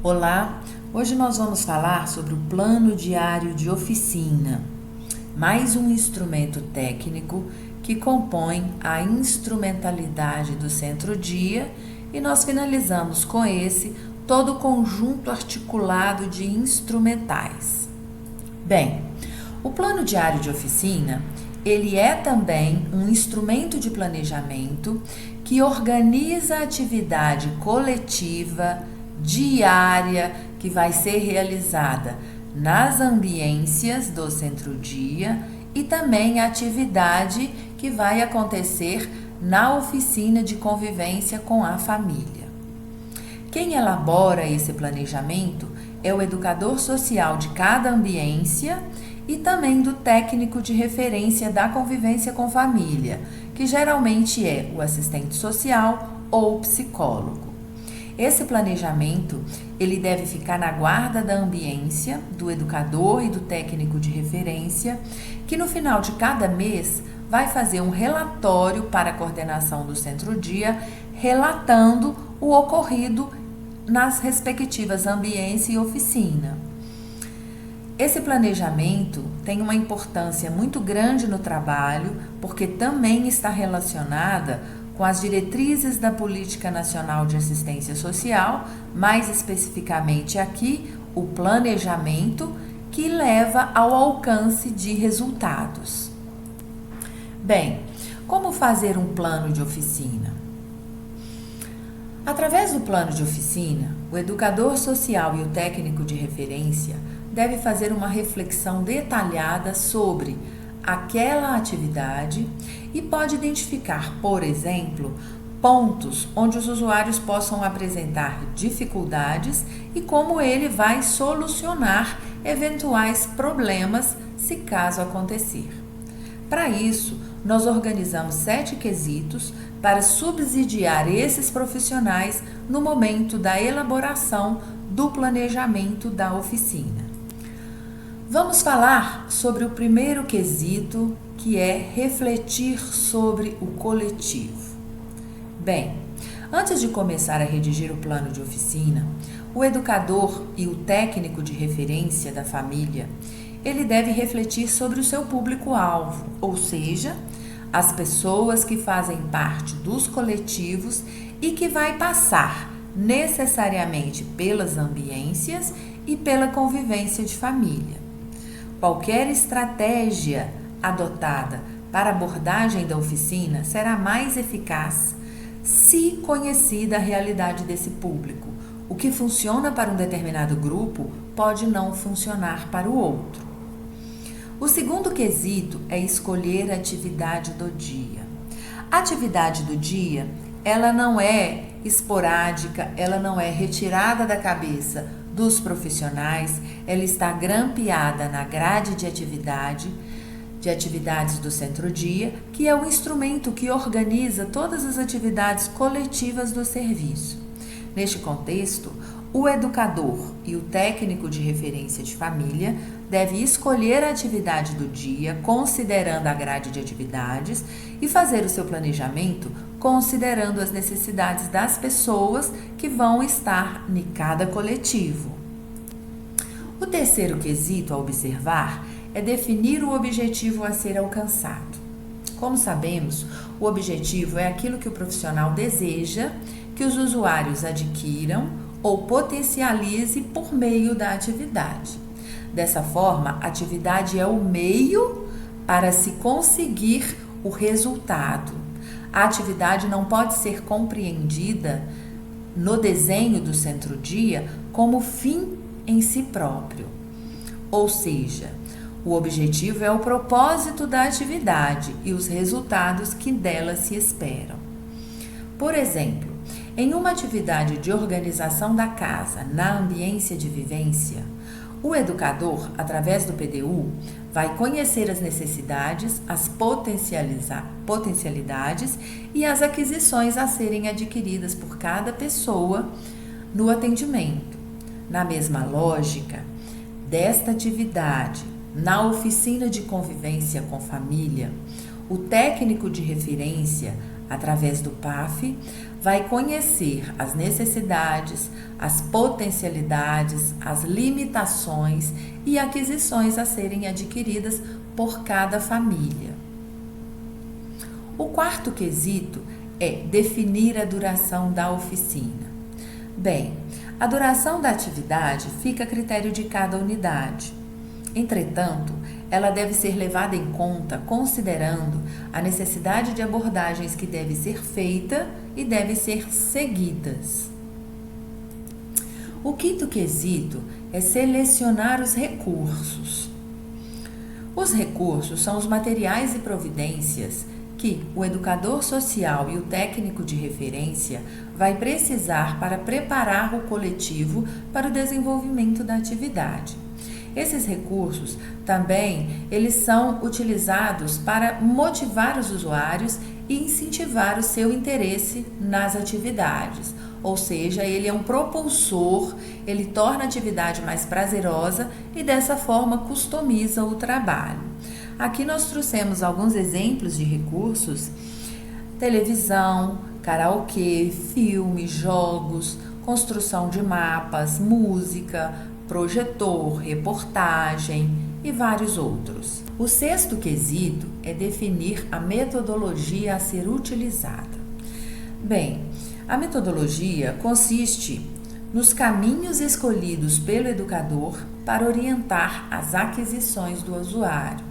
Olá, hoje nós vamos falar sobre o plano diário de oficina, mais um instrumento técnico que compõe a instrumentalidade do centro-dia, e nós finalizamos com esse todo o conjunto articulado de instrumentais. Bem, o plano diário de oficina, ele é também um instrumento de planejamento que organiza a atividade coletiva diária que vai ser realizada nas ambiências do centro-dia e também a atividade que vai acontecer na oficina de convivência com a família. Quem elabora esse planejamento é o educador social de cada ambiência e também do técnico de referência da convivência com família, que geralmente é o assistente social ou o psicólogo. Esse planejamento, ele deve ficar na guarda da ambiência, do educador e do técnico de referência, que no final de cada mês vai fazer um relatório para a coordenação do centro-dia, relatando o ocorrido nas respectivas ambiência e oficina. Esse planejamento tem uma importância muito grande no trabalho, porque também está relacionada com as diretrizes da Política Nacional de Assistência Social, mais especificamente aqui, o planejamento que leva ao alcance de resultados. Bem, como fazer um plano de oficina? Através do plano de oficina, o educador social e o técnico de referência deve fazer uma reflexão detalhada sobre aquela atividade e pode identificar, por exemplo, pontos onde os usuários possam apresentar dificuldades e como ele vai solucionar eventuais problemas, se caso acontecer. Para isso, nós organizamos 7 quesitos para subsidiar esses profissionais no momento da elaboração do planejamento da oficina. Vamos falar sobre o primeiro quesito, que é refletir sobre o coletivo. Bem, antes de começar a redigir o plano de oficina, o educador e o técnico de referência da família, ele deve refletir sobre o seu público-alvo, ou seja, as pessoas que fazem parte dos coletivos e que vai passar necessariamente pelas ambiências e pela convivência de família. Qualquer estratégia adotada para a abordagem da oficina será mais eficaz se conhecida a realidade desse público. O que funciona para um determinado grupo pode não funcionar para o outro. O segundo quesito é escolher a atividade do dia. A atividade do dia, ela não é esporádica, ela não é retirada da cabeça dos profissionais, ela está grampeada na grade de atividades do centro-dia, que é o instrumento que organiza todas as atividades coletivas do serviço. Neste contexto, o educador e o técnico de referência de família deve escolher a atividade do dia, considerando a grade de atividades, e fazer o seu planejamento considerando as necessidades das pessoas que vão estar em cada coletivo. O terceiro quesito a observar é definir o objetivo a ser alcançado. Como sabemos, o objetivo é aquilo que o profissional deseja que os usuários adquiram ou potencialize por meio da atividade. Dessa forma, a atividade é o meio para se conseguir o resultado. A atividade não pode ser compreendida no desenho do centro-dia como fim em si próprio. Ou seja, o objetivo é o propósito da atividade e os resultados que dela se esperam. Por exemplo, em uma atividade de organização da casa na ambiência de vivência, o educador, através do PDU, vai conhecer as necessidades, as potencialidades e as aquisições a serem adquiridas por cada pessoa no atendimento. Na mesma lógica desta atividade, na oficina de convivência com família, o técnico de referência, através do PAF, vai conhecer as necessidades, as potencialidades, as limitações e aquisições a serem adquiridas por cada família. O quarto quesito é definir a duração da oficina. Bem, a duração da atividade fica a critério de cada unidade. Entretanto, ela deve ser levada em conta considerando a necessidade de abordagens que deve ser feita e devem ser seguidas. O quinto quesito é selecionar os recursos. Os recursos são os materiais e providências que o educador social e o técnico de referência vai precisar para preparar o coletivo para o desenvolvimento da atividade. Esses recursos também eles são utilizados para motivar os usuários e incentivar o seu interesse nas atividades. Ou seja, ele é um propulsor, ele torna a atividade mais prazerosa e dessa forma customiza o trabalho. Aqui nós trouxemos alguns exemplos de recursos: televisão, karaokê, filmes, jogos, construção de mapas, música, projetor, reportagem e vários outros. O sexto quesito é definir a metodologia a ser utilizada. Bem, a metodologia consiste nos caminhos escolhidos pelo educador para orientar as aquisições do usuário,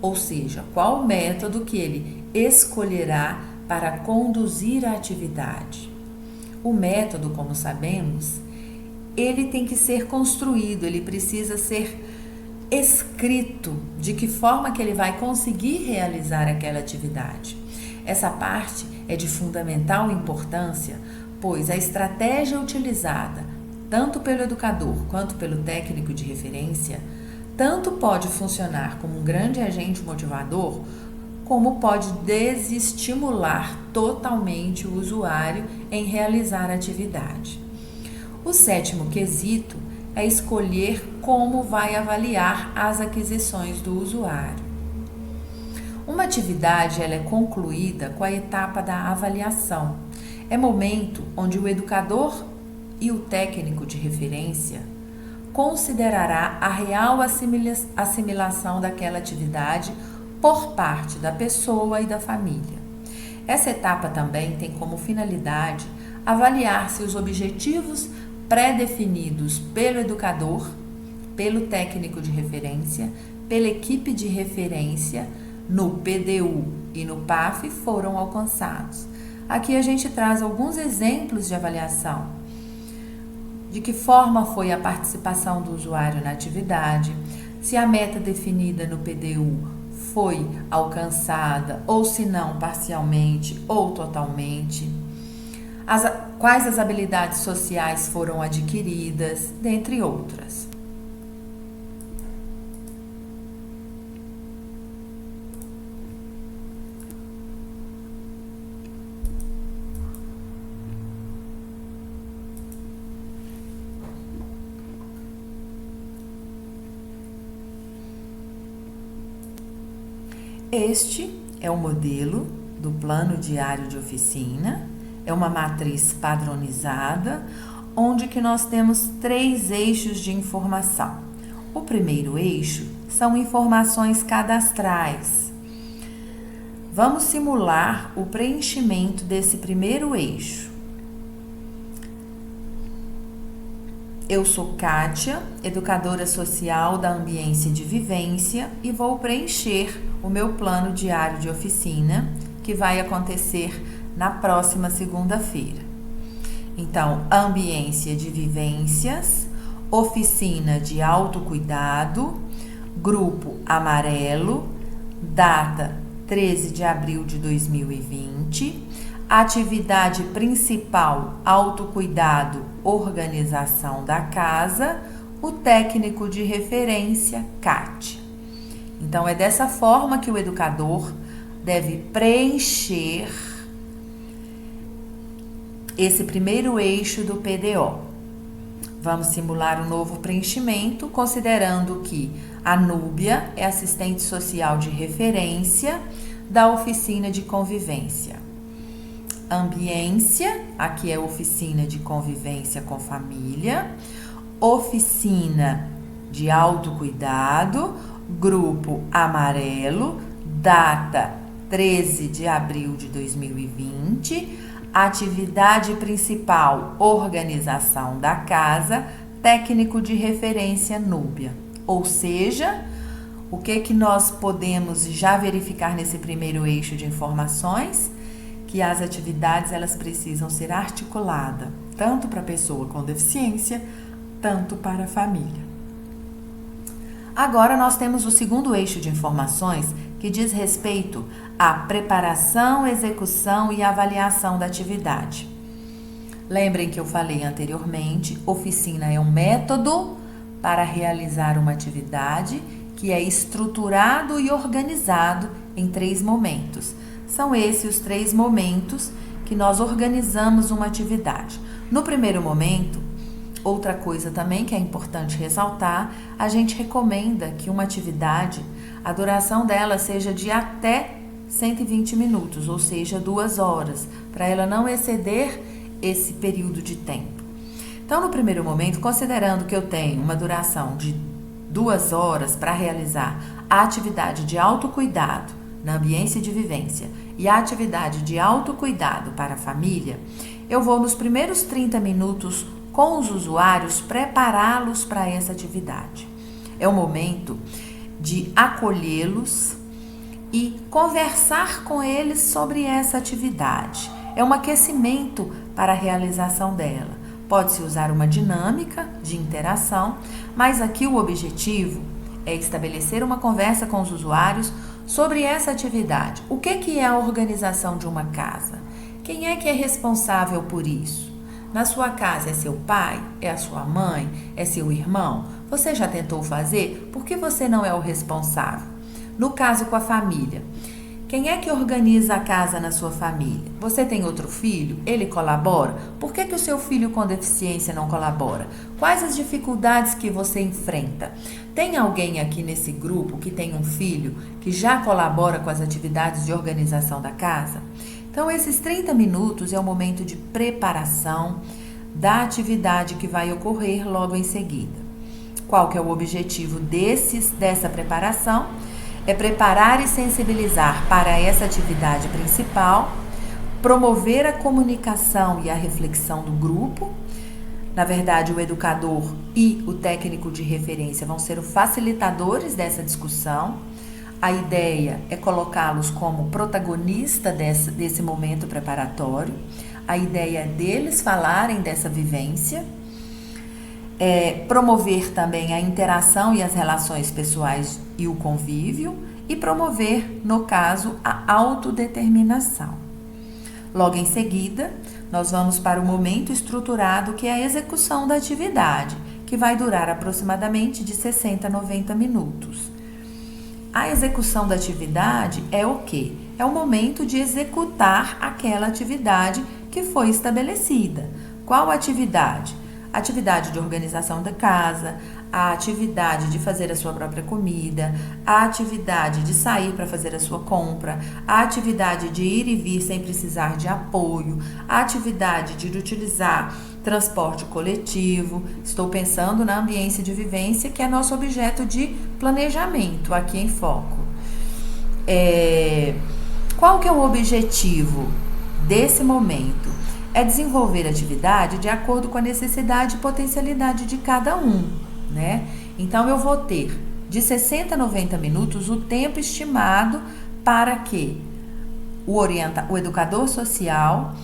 ou seja, qual o método que ele escolherá para conduzir a atividade. O método, como sabemos, ele tem que ser construído, ele precisa ser escrito de que forma que ele vai conseguir realizar aquela atividade. Essa parte é de fundamental importância, pois a estratégia utilizada, tanto pelo educador quanto pelo técnico de referência, tanto pode funcionar como um grande agente motivador, como pode desestimular totalmente o usuário em realizar a atividade. O sétimo quesito é escolher como vai avaliar as aquisições do usuário. Uma atividade ela é concluída com a etapa da avaliação. É momento onde o educador e o técnico de referência considerará a real assimilação daquela atividade por parte da pessoa e da família. Essa etapa também tem como finalidade avaliar se os objetivos pré-definidos pelo educador, pelo técnico de referência, pela equipe de referência, no PDU e no PAF foram alcançados. Aqui a gente traz alguns exemplos de avaliação. De que forma foi a participação do usuário na atividade, se a meta definida no PDU foi alcançada ou se não parcialmente ou totalmente, quais as habilidades sociais foram adquiridas, dentre outras. Este é o modelo do plano diário de oficina, é uma matriz padronizada, onde que nós temos 3 eixos de informação. O primeiro eixo são informações cadastrais. Vamos simular o preenchimento desse primeiro eixo. Eu sou Kátia, educadora social da Ambiência de Vivência, e vou preencher o meu plano diário de oficina, que vai acontecer na próxima segunda-feira. Então, Ambiência de Vivências, oficina de autocuidado, grupo amarelo, data 13 de abril de 2020, atividade principal, autocuidado, organização da casa, o técnico de referência, Kátia. Então, é dessa forma que o educador deve preencher esse primeiro eixo do PDO. Vamos simular um novo preenchimento, considerando que a Núbia é assistente social de referência da oficina de convivência. ambiência, aqui é oficina de convivência com família, oficina de autocuidado, grupo amarelo, data 13 de abril de 2020, atividade principal, organização da casa, técnico de referência Núbia. Ou seja, o que nós podemos já verificar nesse primeiro eixo de informações? Que as atividades elas precisam ser articuladas, tanto para a pessoa com deficiência, tanto para a família. Agora nós temos o segundo eixo de informações que diz respeito à preparação, execução e avaliação da atividade. Lembrem que eu falei anteriormente, oficina é um método para realizar uma atividade que é estruturado e organizado em 3 momentos. São esses os 3 momentos que nós organizamos uma atividade. No primeiro momento, outra coisa também que é importante ressaltar, a gente recomenda que uma atividade, a duração dela seja de até 120 minutos, ou seja, 2 horas, para ela não exceder esse período de tempo. Então, no primeiro momento, considerando que eu tenho uma duração de 2 horas para realizar a atividade de autocuidado na ambiência de vivência e a atividade de autocuidado para a família, eu vou nos primeiros 30 minutos com os usuários prepará-los para essa atividade. É o momento de acolhê-los e conversar com eles sobre essa atividade. É um aquecimento para a realização dela. Pode-se usar uma dinâmica de interação, mas aqui o objetivo é estabelecer uma conversa com os usuários sobre essa atividade. O que é a organização de uma casa? Quem é que é responsável por isso? Na sua casa é seu pai? É a sua mãe? É seu irmão? Você já tentou fazer? Por que você não é o responsável? No caso com a família, quem é que organiza a casa na sua família? Você tem outro filho? Ele colabora? Por que o seu filho com deficiência não colabora? Quais as dificuldades que você enfrenta? Tem alguém aqui nesse grupo que tem um filho que já colabora com as atividades de organização da casa? Então, esses 30 minutos é o momento de preparação da atividade que vai ocorrer logo em seguida. Qual que é o objetivo dessa preparação? É preparar e sensibilizar para essa atividade principal, promover a comunicação e a reflexão do grupo. Na verdade, o educador e o técnico de referência vão ser os facilitadores dessa discussão. A ideia é colocá-los como protagonista desse momento preparatório. A ideia é deles falarem dessa vivência. Promover também a interação e as relações pessoais e o convívio. E promover, no caso, a autodeterminação. Logo em seguida, nós vamos para o momento estruturado, que é a execução da atividade, que vai durar aproximadamente de 60 a 90 minutos. A execução da atividade é o quê? É o momento de executar aquela atividade que foi estabelecida. Qual atividade? A atividade de organização da casa, a atividade de fazer a sua própria comida, a atividade de sair para fazer a sua compra, a atividade de ir e vir sem precisar de apoio, a atividade de utilizar transporte coletivo. Estou pensando na ambiência de vivência, que é nosso objeto de planejamento aqui em foco. Qual que é o objetivo desse momento? É desenvolver a atividade de acordo com a necessidade e potencialidade de cada um, né? Então, eu vou ter de 60 a 90 minutos o tempo estimado para que o educador social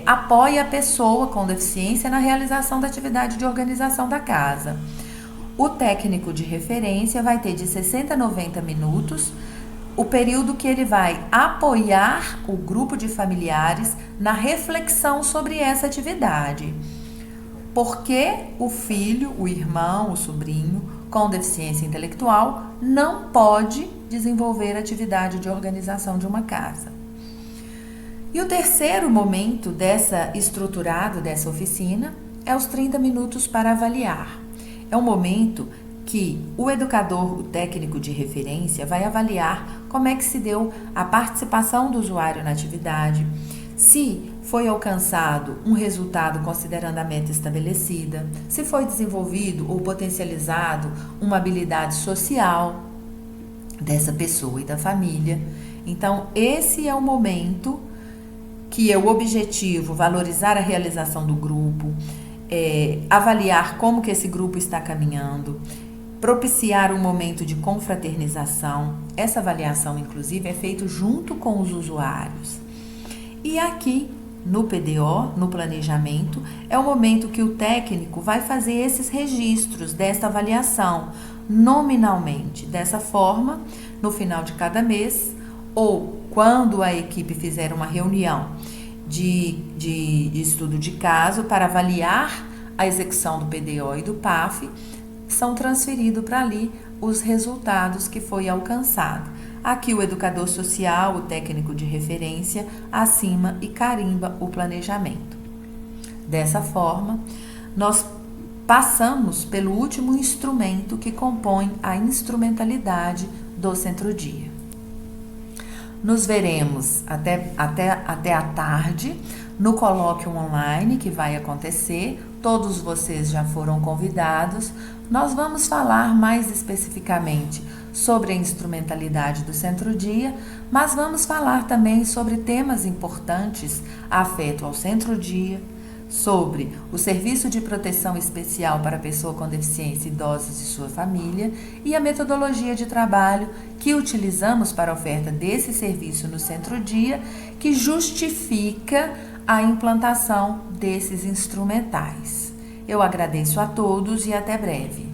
apoie a pessoa com deficiência na realização da atividade de organização da casa. O técnico de referência vai ter de 60 a 90 minutos o período que ele vai apoiar o grupo de familiares na reflexão sobre essa atividade. Por que o filho, o irmão, o sobrinho com deficiência intelectual não pode desenvolver a atividade de organização de uma casa? E o terceiro momento estruturado dessa oficina é os 30 minutos para avaliar. É um momento que o educador, o técnico de referência, vai avaliar como é que se deu a participação do usuário na atividade, se foi alcançado um resultado considerando a meta estabelecida, se foi desenvolvido ou potencializado uma habilidade social dessa pessoa e da família. Então, esse é o momento que é o objetivo, valorizar a realização do grupo, avaliar como que esse grupo está caminhando, propiciar um momento de confraternização. Essa avaliação, inclusive, é feita junto com os usuários. E aqui, no PDO, no planejamento, é o momento que o técnico vai fazer esses registros desta avaliação, nominalmente. Dessa forma, no final de cada mês, ou quando a equipe fizer uma reunião de estudo de caso para avaliar a execução do PDO e do PAF, são transferidos para ali os resultados que foi alcançado. Aqui o educador social, o técnico de referência, acima e carimba o planejamento. Dessa forma, nós passamos pelo último instrumento que compõe a instrumentalidade do Centro-Dia. Nos veremos até à tarde no colóquio online que vai acontecer. Todos vocês já foram convidados. Nós vamos falar mais especificamente sobre a instrumentalidade do Centro-Dia, mas vamos falar também sobre temas importantes afeto ao Centro-Dia, sobre o serviço de proteção especial para pessoa com deficiência, idosos e sua família e a metodologia de trabalho que utilizamos para a oferta desse serviço no Centro-Dia, que justifica a implantação desses instrumentais. Eu agradeço a todos e até breve.